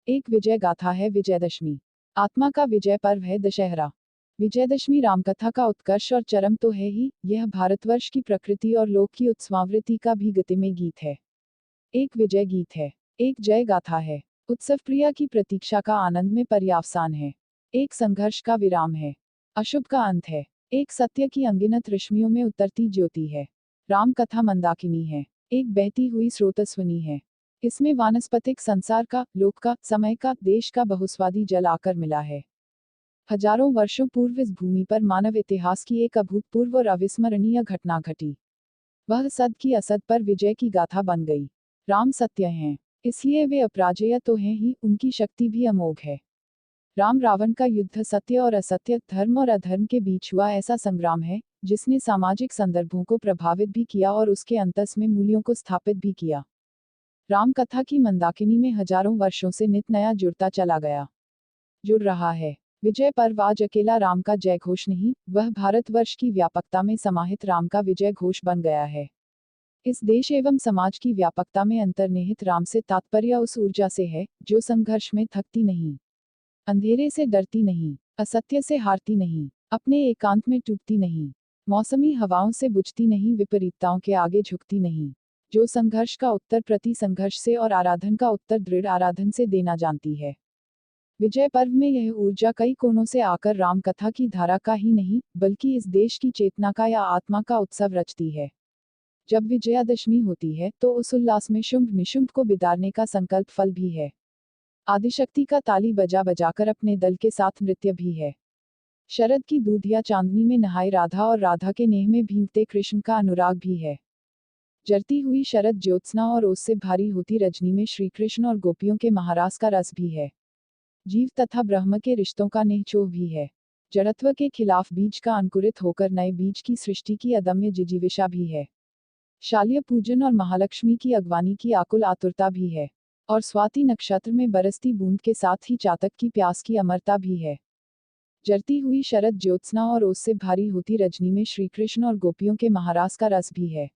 एक विजय गाथा है विजयदशमी। आत्मा का विजय पर्व है दशहरा। विजयदशमी रामकथा का उत्कर्ष और चरम तो है ही, यह भारतवर्ष की प्रकृति और लोक की उत्सवावृत्ति का भी गीतमय गीत है। एक विजय गीत है, एक जय गाथा है, उत्सव प्रिया की प्रतीक्षा का आनंद में पर्यावसान है। एक संघर्ष का विराम है, अशुभ का अंत है, एक सत्य की अंगिनत रश्मियों में उतरती ज्योति है। राम कथा मंदाकिनी है, एक बहती हुई स्रोतस्विनी है। इसमें वानस्पतिक संसार का, लोक का, समय का, देश का बहुस्वादी जल आकर मिला है। हजारों वर्षों पूर्व इस भूमि पर मानव इतिहास की एक अभूतपूर्व और अविस्मरणीय घटना घटी। वह सद की असद पर विजय की गाथा बन गई। राम सत्य हैं, इसलिए वे अपराजेय तो हैं ही, उनकी शक्ति भी अमोघ है। राम रावण का युद्ध सत्य और असत्य, धर्म और अधर्म के बीच हुआ ऐसा संग्राम है, जिसने सामाजिक संदर्भों को प्रभावित भी किया और उसके अंतस में मूल्यों को स्थापित भी किया। राम कथा की मंदाकिनी में हजारों वर्षों से नित नया जुड़ता चला गया, जुड़ रहा है। विजय पर्व आज अकेला राम का जय घोष नहीं, वह भारतवर्ष की व्यापकता में समाहित राम का विजय घोष बन गया है। इस देश एवं समाज की व्यापकता में अंतर्निहित राम से तात्पर्य उस ऊर्जा से है, जो संघर्ष में थकती नहीं, अंधेरे से डरती नहीं, असत्य से हारती नहीं, अपने एकांत में टूटती नहीं, मौसमी हवाओं से बुझती नहीं, विपरीतताओं के आगे झुकती नहीं, जो संघर्ष का उत्तर प्रति संघर्ष से और आराधन का उत्तर दृढ़ आराधन से देना जानती है। विजय पर्व में यह ऊर्जा कई कोणों से आकर राम कथा की धारा का ही नहीं, बल्कि इस देश की चेतना का या आत्मा का उत्सव रचती है। जब विजयादशमी होती है, तो उस उल्लास में शुंभ निशुंभ को बिदारने का संकल्प फल भी है। आदिशक्ति का ताली बजा बजाकर अपने दल के साथ नृत्य भी है। शरद की दूधिया चांदनी में नहाए राधा और राधा के नेह में भीगते कृष्ण का अनुराग भी है। जरती हुई शरद ज्योत्सना और उससे भारी होती रजनी में श्री कृष्ण और गोपियों के महारास का रस भी है। जीव तथा ब्रह्म के रिश्तों का निहचोव भी है। जड़त्व के खिलाफ बीज का अंकुरित होकर नए बीज की सृष्टि की अदम्य जिजीविषा भी है। शाल्य पूजन और महालक्ष्मी की अगवानी की आकुल आतुरता भी है। और स्वाति नक्षत्र में बरसती बूंद के साथ ही चातक की प्यास की अमरता भी है। जरती हुई शरद ज्योत्सना और उससे भारी होती रजनी में श्री कृष्ण और गोपियों के महारास का रस भी है।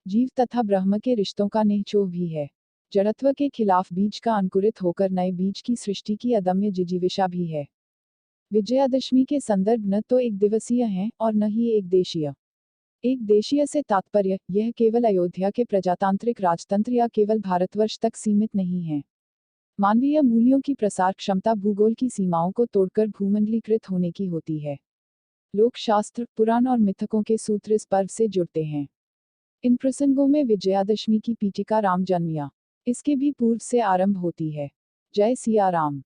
जीव तथा ब्रह्म के रिश्तों का निहचोव भी है। जड़त्व के खिलाफ बीज का अंकुरित होकर नए बीज की सृष्टि की अदम्य जिजीविषा भी है। विजयादशमी के संदर्भ न तो एक दिवसीय हैं और न ही एक देशीय। एक देशीय से तात्पर्य यह केवल अयोध्या के प्रजातांत्रिक राजतंत्र या केवल भारतवर्ष तक सीमित नहीं है। मानवीय मूल्यों की प्रसार क्षमता भूगोल की सीमाओं को तोड़कर भूमंडलीकृत होने की होती है। लोक शास्त्र, पुराण और मिथकों के सूत्र इस पर्व से जुड़ते हैं। इन प्रसंगों में विजयादशमी की पीठिका राम जन्मया, इसके भी पूर्व से आरंभ होती है। जय सिया राम।